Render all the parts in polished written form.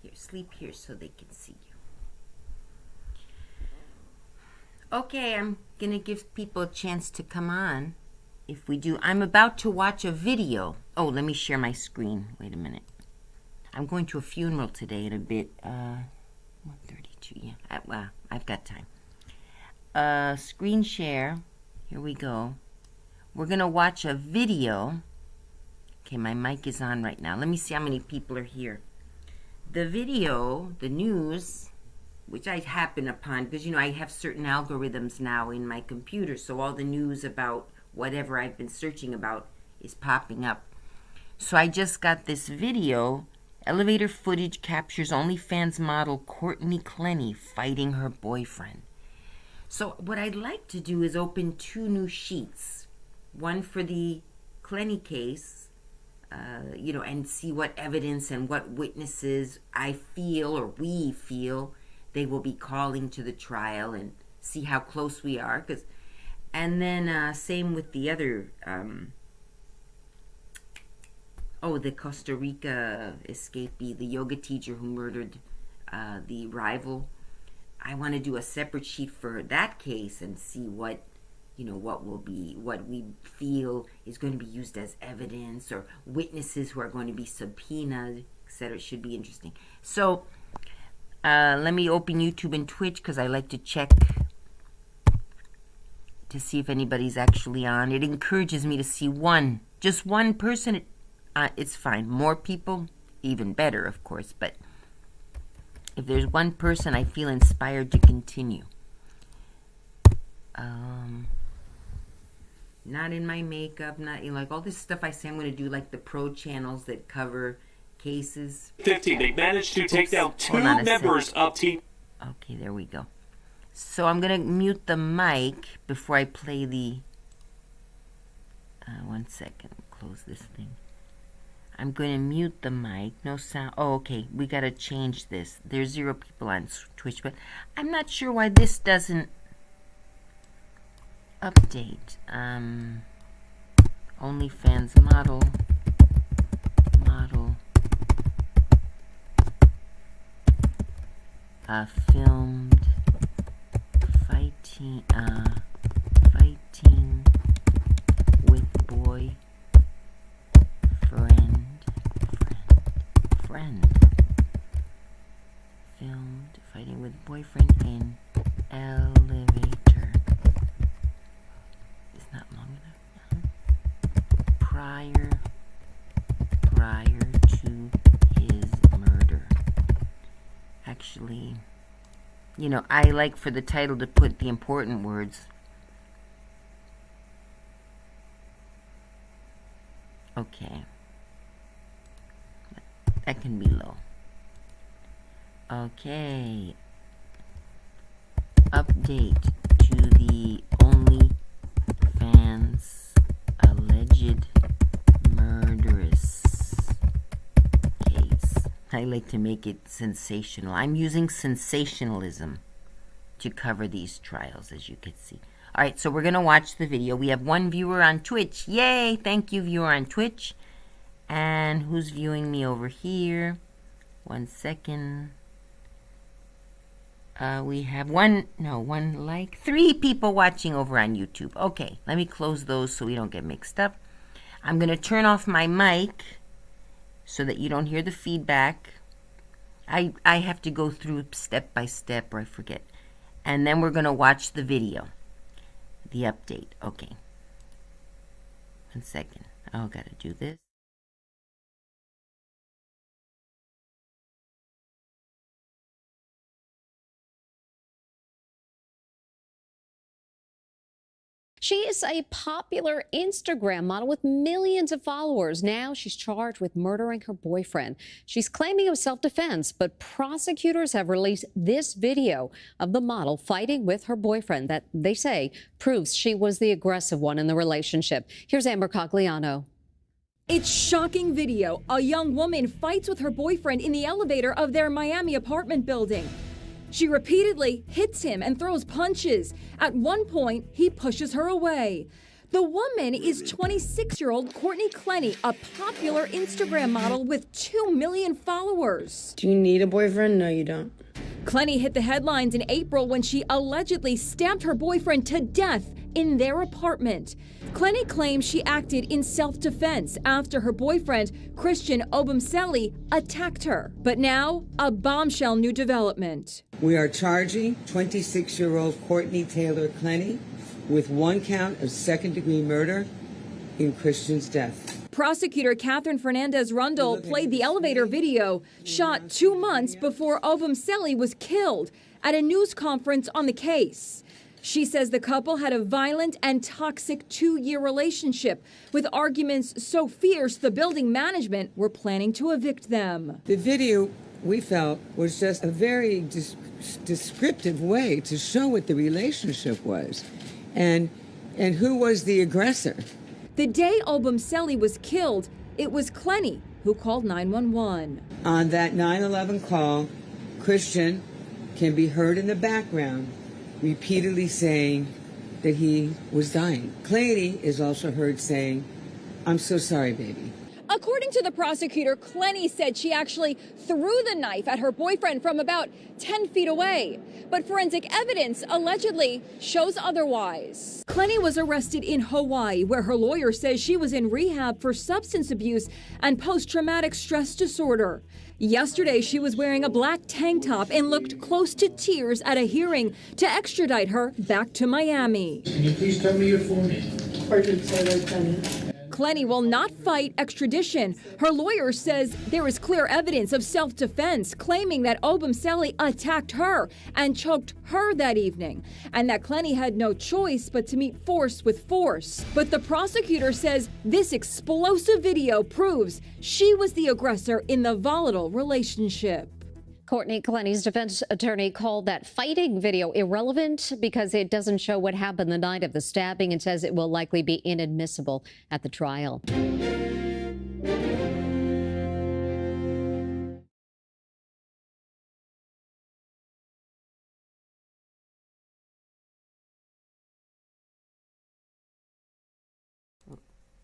Here, sleep here so they can see you. Okay, I'm going to give people a chance to come on. If we do, I'm about to watch a video. Oh, let me share my screen. Wait a minute. I'm going to a funeral today in a bit. 1:32, yeah. Well, I've got time. Screen share. Here we go. We're going to watch a video. Okay, my mic is on right now. Let me see how many people are here. The video, the news, which I happen upon, because, you know, I have certain algorithms now in my computer, so all the news about whatever I've been searching about is popping up. So I just got this video. Elevator footage captures OnlyFans model Courtney Clenny fighting her boyfriend. So what I'd like to do is open 2 new sheets. One for the Clenny case, you know, and see what evidence and what witnesses I feel or we feel they will be calling to the trial, and see how close we are. And then same with the other, the Costa Rica escapee, the yoga teacher who murdered the rival. I want to do a separate sheet for that case and see what, you know, what we feel is going to be used as evidence, or witnesses who are going to be subpoenaed, etc. It should be interesting. So let me open YouTube and Twitch, because I like to check to see if anybody's actually on. It encourages me to see just one person. It's fine. More people, even better, of course. But if there's one person, I feel inspired to continue. Not in my makeup, not, you know, like all this stuff I say I'm going to do, like the pro channels that cover cases. 15. They managed to take down 2 members of Team. Okay, there we go. So I'm going to mute the mic before I play the... 1 second. Close this thing. I'm going to mute the mic. No sound. Oh, okay. We got to change this. There's 0 people on Twitch, but I'm not sure why this doesn't update. OnlyFans model. Filmed fighting with boyfriend. Filmed fighting with boyfriend in elevator. It's not long enough. Prior to his murder. Actually, you know, I like for the title to put the important words. Okay. That can be low. Okay. Update to the OnlyFans alleged murderess case. I like to make it sensational. I'm using sensationalism to cover these trials, as you can see. All right, so we're going to watch the video. We have 1 viewer on Twitch. Yay! Thank you, viewer on Twitch. And who's viewing me over here? 1 second. We have 3 people watching over on YouTube. Okay, let me close those so we don't get mixed up. I'm going to turn off my mic so that you don't hear the feedback. I have to go through step by step or I forget. And then we're going to watch the video. The update. Okay. 1 second. Oh, got to do this. She is a popular Instagram model with millions of followers. Now she's charged with murdering her boyfriend. She's claiming it was self-defense, but prosecutors have released this video of the model fighting with her boyfriend that they say proves she was the aggressive one in the relationship. Here's Amber Cogliano. It's shocking video. A young woman fights with her boyfriend in the elevator of their Miami apartment building. She repeatedly hits him and throws punches. At one point, he pushes her away. The woman is 26-year-old Courtney Clenny, a popular Instagram model with 2 million followers. Do you need a boyfriend? No, you don't. Clenny hit the headlines in April when she allegedly stabbed her boyfriend to death in their apartment. Clenny claims she acted in self-defense after her boyfriend, Christian Obumseli, attacked her. But now, a bombshell new development. We are charging 26-year-old Courtney Taylor Clenny with 1 count of second-degree murder in Christian's death. Prosecutor Catherine Fernandez-Rundle played the elevator video shot 2 months before Obumseli was killed at a news conference on the case. She says the couple had a violent and toxic 2-year relationship with arguments so fierce the building management were planning to evict them. The video, we felt, was just a very descriptive way to show what the relationship was and who was the aggressor. The day Obumseli was killed, it was Clenny who called 911. On that 911 call, Christian can be heard in the background repeatedly saying that he was dying. Clenny is also heard saying, "I'm so sorry, baby." According to the prosecutor, Clenny said she actually threw the knife at her boyfriend from about 10 feet away. But forensic evidence allegedly shows otherwise. Clenny was arrested in Hawaii, where her lawyer says she was in rehab for substance abuse and post-traumatic stress disorder. Yesterday, she was wearing a black tank top and looked close to tears at a hearing to extradite her back to Miami. Can you please tell me your full name? Clenny will not fight extradition. Her lawyer says there is clear evidence of self-defense, claiming that Obumseli attacked her and choked her that evening, and that Clenny had no choice but to meet force with force. But the prosecutor says this explosive video proves she was the aggressor in the volatile relationship. Courtney Clenny's defense attorney called that fighting video irrelevant because it doesn't show what happened the night of the stabbing and says it will likely be inadmissible at the trial.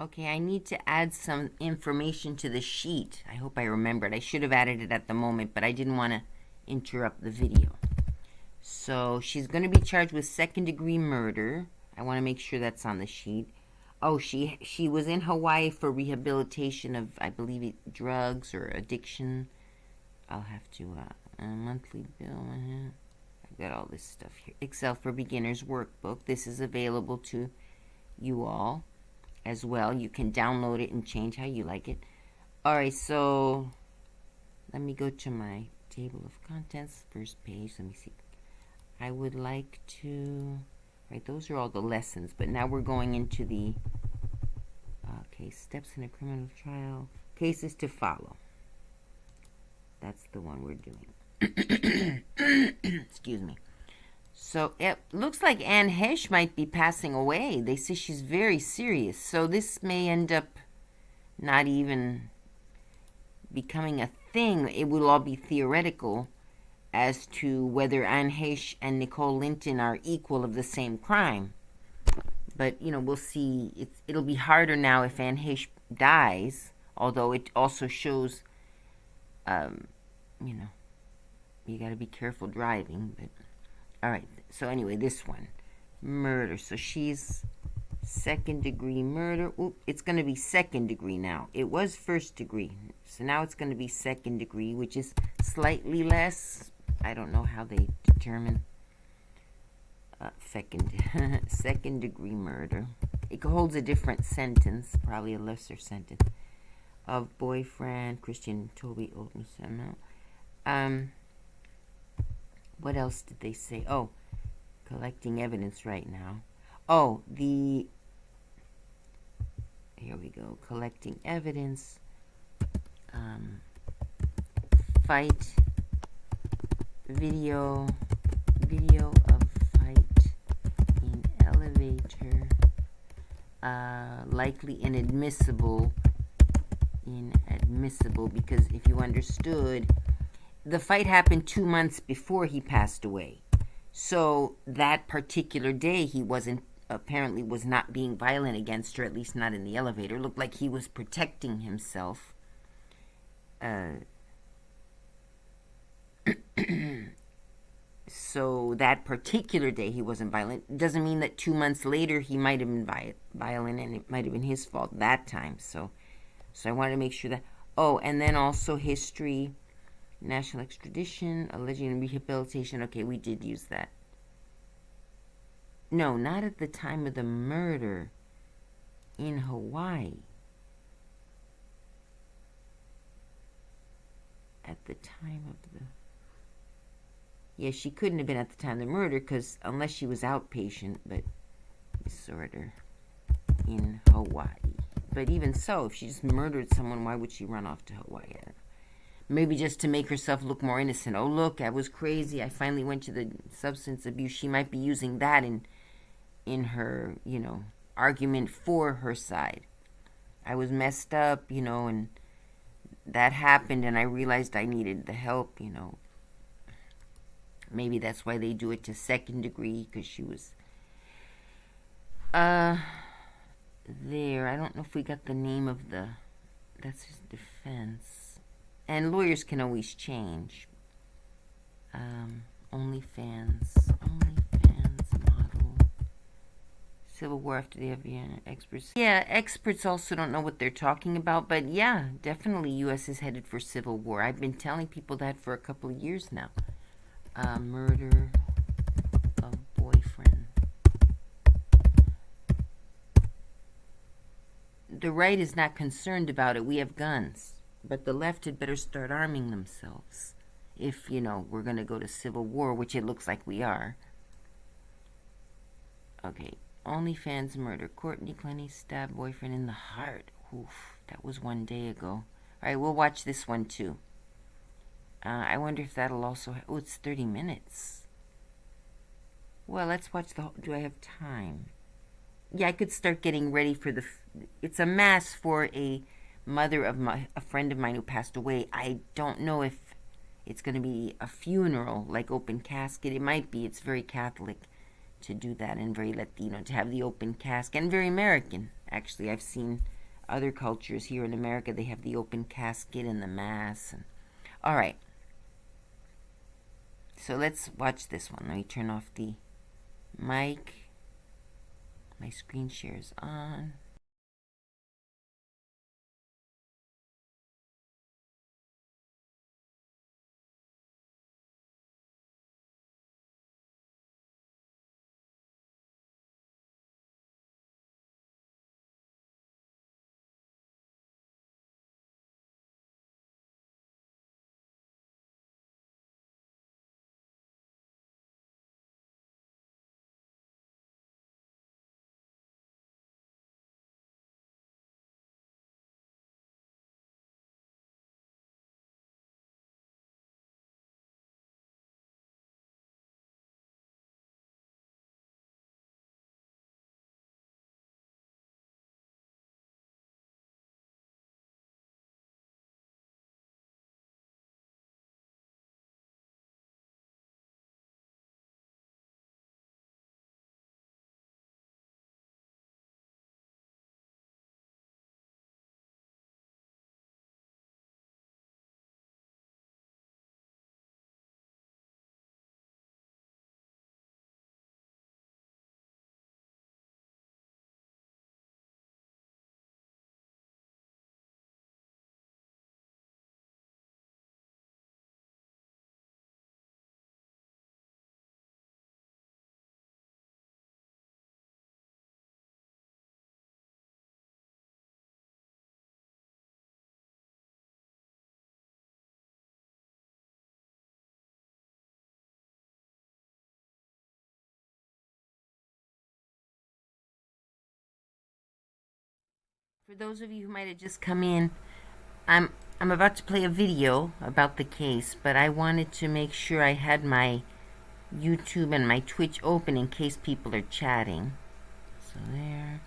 Okay, I need to add some information to the sheet. I hope I remembered. I should have added it at the moment, but I didn't want to interrupt the video. So she's going to be charged with second-degree murder. I want to make sure that's on the sheet. Oh, she was in Hawaii for rehabilitation of, I believe, drugs or addiction. I'll have to, monthly bill. I've got all this stuff here. Excel for Beginners workbook. This is available to you all as well. You can download it and change how you like it. All right, so let me go to my table of contents, first page. Let me see. I would like to, right, those are all the lessons, but now we're going into the, okay, steps in a criminal trial, cases to follow. That's the one we're doing. Excuse me. So it looks like Anne Hesh might be passing away. They say she's very serious. So this may end up not even becoming a thing. It will all be theoretical as to whether Anne Hesh and Nicole Linton are equal of the same crime. But, you know, we'll see. It'll be harder now if Anne Hesh dies, although it also shows, you know, you got to be careful driving, but... All right, so anyway, this one, murder. So she's second-degree murder. Oop, it's going to be second-degree now. It was first-degree, so now it's going to be second-degree, which is slightly less. I don't know how they determine second-degree murder. It holds a different sentence, probably a lesser sentence, of boyfriend, Christian Toby Olsen. What else did they say? Oh, collecting evidence right now. Oh, here we go. Collecting evidence. Fight. Video of fight in elevator. Likely inadmissible. Inadmissible because if you understood, the fight happened 2 months before he passed away. So that particular day he wasn't apparently was not being violent against her, at least not in the elevator. Looked like he was protecting himself. So that particular day he wasn't violent. Doesn't mean that 2 months later he might have been violent, and it might have been his fault that time. So I wanted to make sure that. Oh, and then also history, national extradition, alleged rehabilitation. Okay, we did use that. No, not at the time of the murder in Hawaii. At the time of the... Yeah, she couldn't have been at the time of the murder, because unless she was outpatient, but disorder in Hawaii. But even so, if she just murdered someone, why would she run off to Hawaii? Maybe just to make herself look more innocent. Oh, look, I was crazy. I finally went to the substance abuse. She might be using that in her, argument for her side. I was messed up, and that happened, and I realized I needed the help, Maybe that's why they do it to second degree, because she was there. I don't know if we got the name of that's his defense. And lawyers can always change. OnlyFans model. Civil War after the FBI experts. Yeah, experts also don't know what they're talking about, but yeah, definitely U.S. is headed for civil war. I've been telling people that for a couple of years now. Murder of boyfriend. The right is not concerned about it. We have guns. But the left had better start arming themselves. If, we're going to go to civil war, which it looks like we are. Okay. OnlyFans murder. Courtney Clenny stabbed boyfriend in the heart. Oof. That was 1 day ago. All right, we'll watch this one too. I wonder if that'll also... Oh, it's 30 minutes. Well, let's watch the... Do I have time? Yeah, I could start getting ready for the... It's a mass for a mother of a friend of mine who passed away. I don't know if it's going to be a funeral, like open casket. It might be. It's very Catholic to do that, and very Latino to have the open casket, and very American. Actually, I've seen other cultures here in America. They have the open casket and the mass. All right. So let's watch this one. Let me turn off the mic. My screen share is on. For those of you who might have just come in, I'm about to play a video about the case, but I wanted to make sure I had my YouTube and my Twitch open in case people are chatting. So there.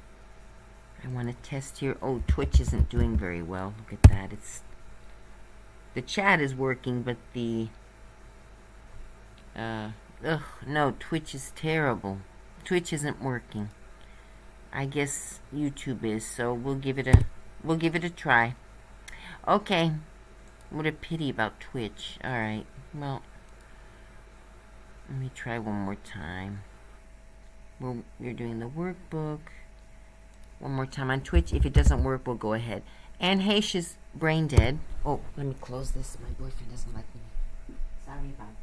I want to test here. Oh, Twitch isn't doing very well. Look at that. The chat is working, but the no, Twitch is terrible. Twitch isn't working. I guess YouTube is, so we'll give it a try. Okay. What a pity about Twitch. Alright, well, let me try one more time. We're doing the workbook. One more time on Twitch. If it doesn't work, we'll go ahead. Anne Heche is brain dead. Oh, let me close this. My boyfriend doesn't let me. Sorry about that.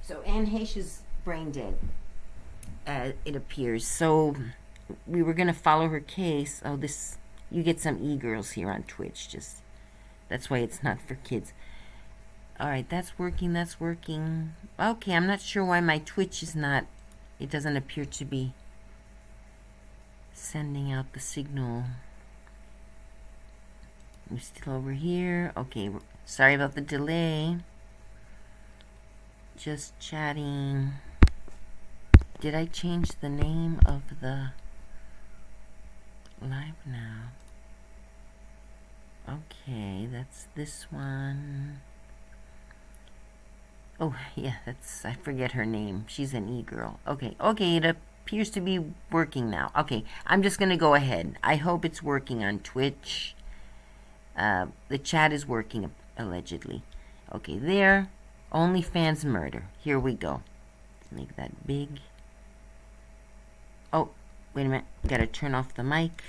So Anne Heche is brain dead, it appears. So we were going to follow her case. Oh, you get some e-girls here on Twitch. That's why it's not for kids. Alright, that's working. Okay, I'm not sure why my Twitch is not, it doesn't appear to be sending out the signal. We're still over here. Okay, sorry about the delay. Just chatting. Did I change the name of the live now? Okay, that's this one. Oh, yeah, I forget her name. She's an e-girl. Okay, it appears to be working now. Okay, I'm just going to go ahead. I hope it's working on Twitch. The chat is working, allegedly. Okay, there. Only Fans Murder. Here we go. Let's make that big. Oh, wait a minute. Gotta turn off the mic.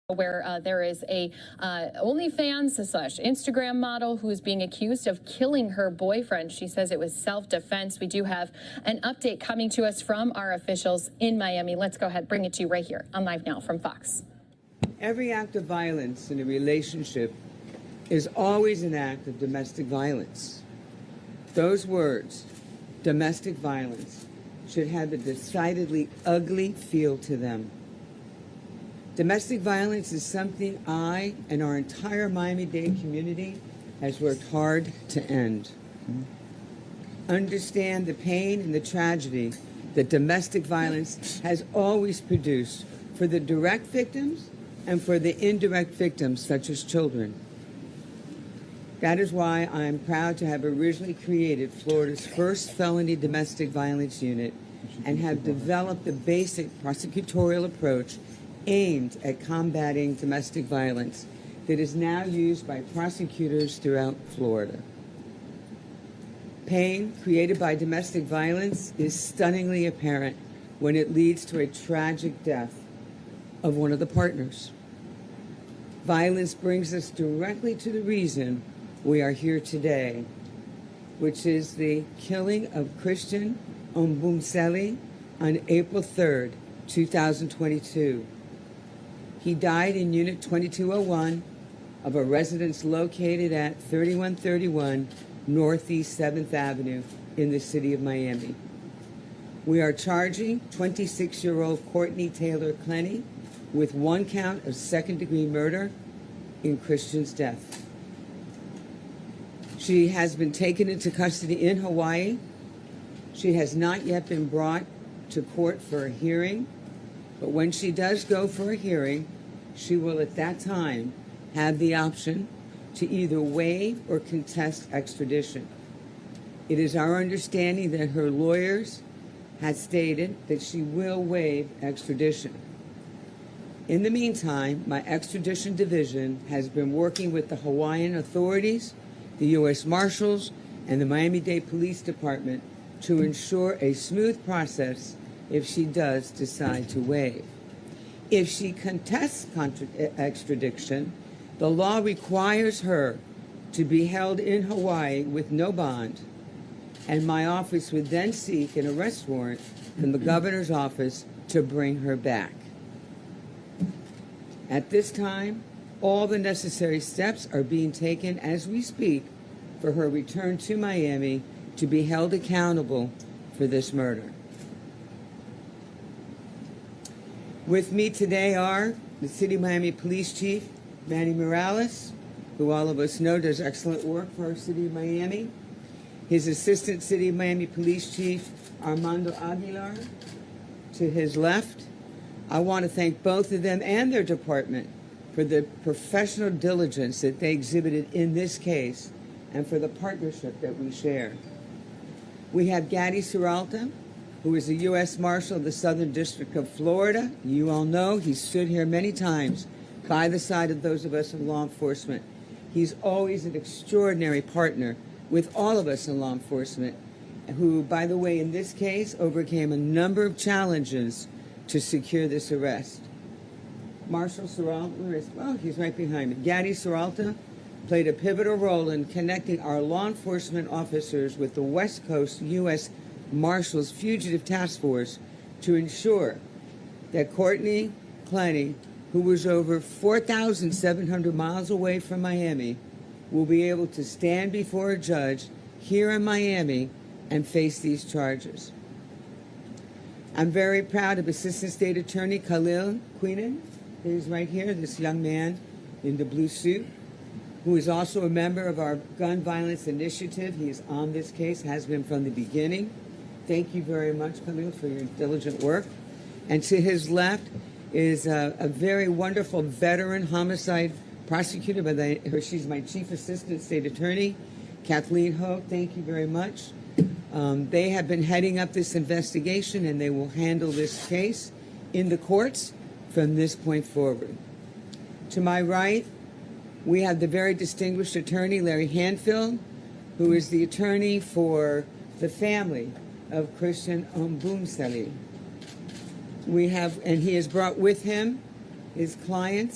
Where there is a OnlyFans/Instagram model who is being accused of killing her boyfriend. She says it was self-defense. We do have an update coming to us from our officials in Miami. Let's go ahead, bring it to you right here on Live Now from Fox. Every act of violence in a relationship is always an act of domestic violence. Those words, domestic violence, should have a decidedly ugly feel to them. Domestic violence is something I and our entire Miami-Dade community has worked hard to end. Understand the pain and the tragedy that domestic violence has always produced for the direct victims and for the indirect victims, such as children. That is why I'm proud to have originally created Florida's first felony domestic violence unit and have developed the basic prosecutorial approach aimed at combating domestic violence that is now used by prosecutors throughout Florida. Pain created by domestic violence is stunningly apparent when it leads to a tragic death of one of the partners. Violence brings us directly to the reason we are here today, which is the killing of Christian Ombumseli on April 3rd, 2022. He died in Unit 2201 of a residence located at 3131 Northeast 7th Avenue in the city of Miami. We are charging 26-year-old Courtney Taylor Clenny with one count of second-degree murder in Christian's death. She has been taken into custody in Hawaii. She has not yet been brought to court for a hearing, but when she does go for a hearing, she will at that time have the option to either waive or contest extradition. It is our understanding that her lawyers had stated that she will waive extradition. In the meantime, my extradition division has been working with the Hawaiian authorities, the U.S. Marshals, and the Miami-Dade Police Department to ensure a smooth process if she does decide to waive. If she contests extradition, the law requires her to be held in Hawaii with no bond, and my office would then seek an arrest warrant from the governor's office to bring her back. At this time, all the necessary steps are being taken as we speak for her return to Miami to be held accountable for this murder. With me today are the City of Miami Police Chief, Manny Morales, who all of us know does excellent work for our City of Miami. His Assistant City of Miami Police Chief, Armando Aguilar, to his left. I want to thank both of them and their department for the professional diligence that they exhibited in this case and for the partnership that we share. We have Gaddy Serralta, who is the U.S. Marshal of the Southern District of Florida. You all know he stood here many times by the side of those of us in law enforcement. He's always an extraordinary partner with all of us in law enforcement, who, by the way, in this case, overcame a number of challenges to secure this arrest. Marshal Serralta, well, he's right behind me. Gaddy Serralta played a pivotal role in connecting our law enforcement officers with the West Coast U.S. Marshals Fugitive Task Force to ensure that Courtney Clenny, who was over 4,700 miles away from Miami, will be able to stand before a judge here in Miami and face these charges. I'm very proud of Assistant State Attorney Khalil Queenan. He's right here, this young man in the blue suit, who is also a member of our Gun Violence Initiative. He is on this case, has been from the beginning. Thank you very much, Khalil, for your diligent work. And to his left is a very wonderful veteran homicide prosecutor, she's my Chief Assistant State Attorney, Kathleen Hogue. Thank you very much. They have been heading up this investigation, and they will handle this case in the courts from this point forward. To my right, we have the very distinguished attorney, Larry Hanfield, who is the attorney for the family of Christian Ombumseli. And he has brought with him his clients,